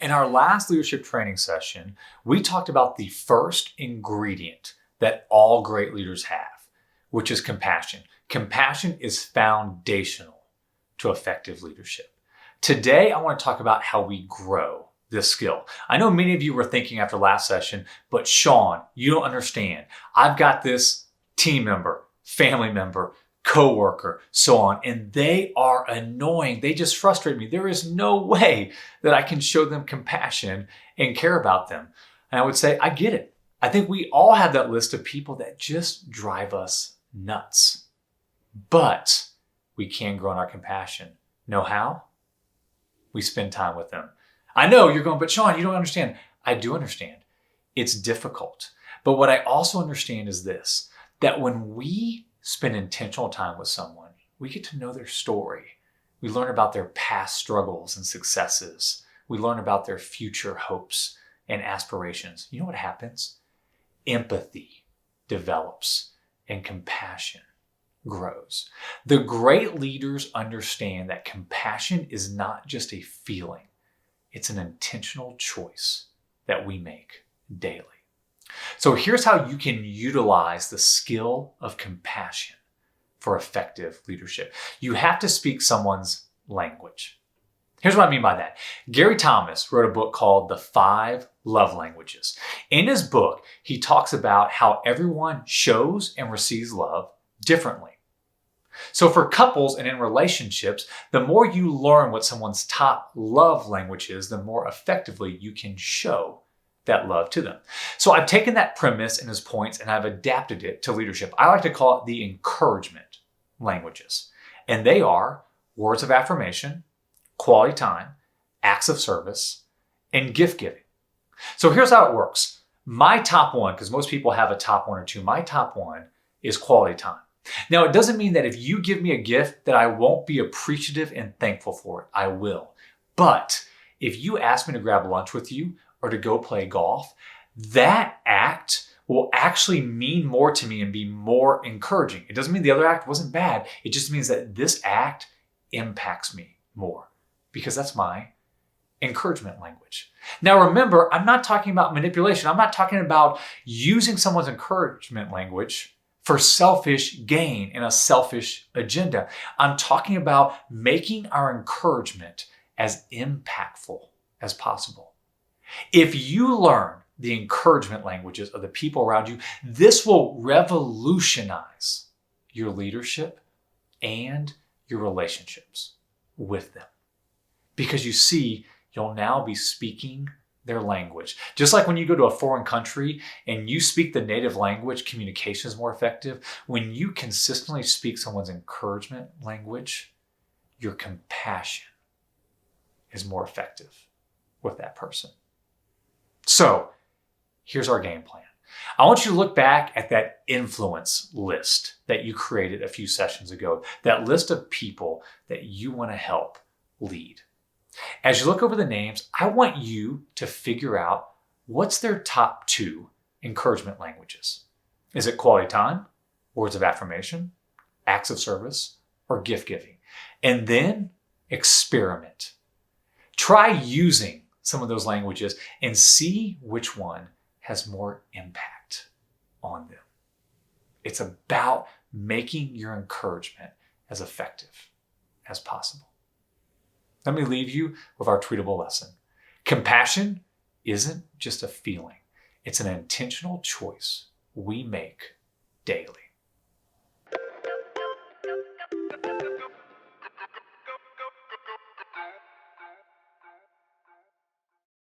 In our last leadership training session, we talked about the first ingredient that all great leaders have, which is compassion. Compassion is foundational to effective leadership. Today, I want to talk about how we grow this skill. I know many of you were thinking after last session, but Shawn, you don't understand. I've got this team member, family member, coworker, so on, and they are annoying. They just frustrate me. There is no way that I can show them compassion and care about them. And I would say, I get it. I think we all have that list of people that just drive us nuts. But we can grow in our compassion. Know how? We spend time with them. I know you're going, but Shawn, you don't understand. I do understand. It's difficult. But what I also understand is this, that when we spend intentional time with someone, we get to know their story. We learn about their past struggles and successes. We learn about their future hopes and aspirations. You know what happens? Empathy develops and compassion grows. The great leaders understand that compassion is not just a feeling. It's an intentional choice that we make daily. So here's how you can utilize the skill of compassion for effective leadership. You have to speak someone's language. Here's what I mean by that. Gary Thomas wrote a book called The 5 Love Languages. In his book, he talks about how everyone shows and receives love differently. So for couples and in relationships, the more you learn what someone's top love language is, the more effectively you can show that love to them. So I've taken that premise and his points and I've adapted it to leadership. I like to call it the encouragement languages. And they are words of affirmation, quality time, acts of service, and gift giving. So here's how it works. My top one, because most people have a top one or two, my top one is quality time. Now, it doesn't mean that if you give me a gift that I won't be appreciative and thankful for it. I will. But if you ask me to grab lunch with you or to go play golf, that act will actually mean more to me and be more encouraging. It doesn't mean the other act wasn't bad. It just means that this act impacts me more because that's my encouragement language. Now, remember, I'm not talking about manipulation. I'm not talking about using someone's encouragement language for selfish gain and a selfish agenda. I'm talking about making our encouragement as impactful as possible. If you learn the encouragement languages of the people around you, this will revolutionize your leadership and your relationships with them. Because you see, you'll now be speaking their language. Just like when you go to a foreign country and you speak the native language, communication is more effective. When you consistently speak someone's encouragement language, your compassion is more effective with that person. So here's our game plan. I want you to look back at that influence list that you created a few sessions ago, that list of people that you want to help lead. As you look over the names, I want you to figure out what's their top 2 encouragement languages. Is it quality time, words of affirmation, acts of service, or gift giving? And then experiment. Try using some of those languages and see which one has more impact on them. It's about making your encouragement as effective as possible. Let me leave you with our tweetable lesson. Compassion isn't just a feeling. It's an intentional choice we make daily.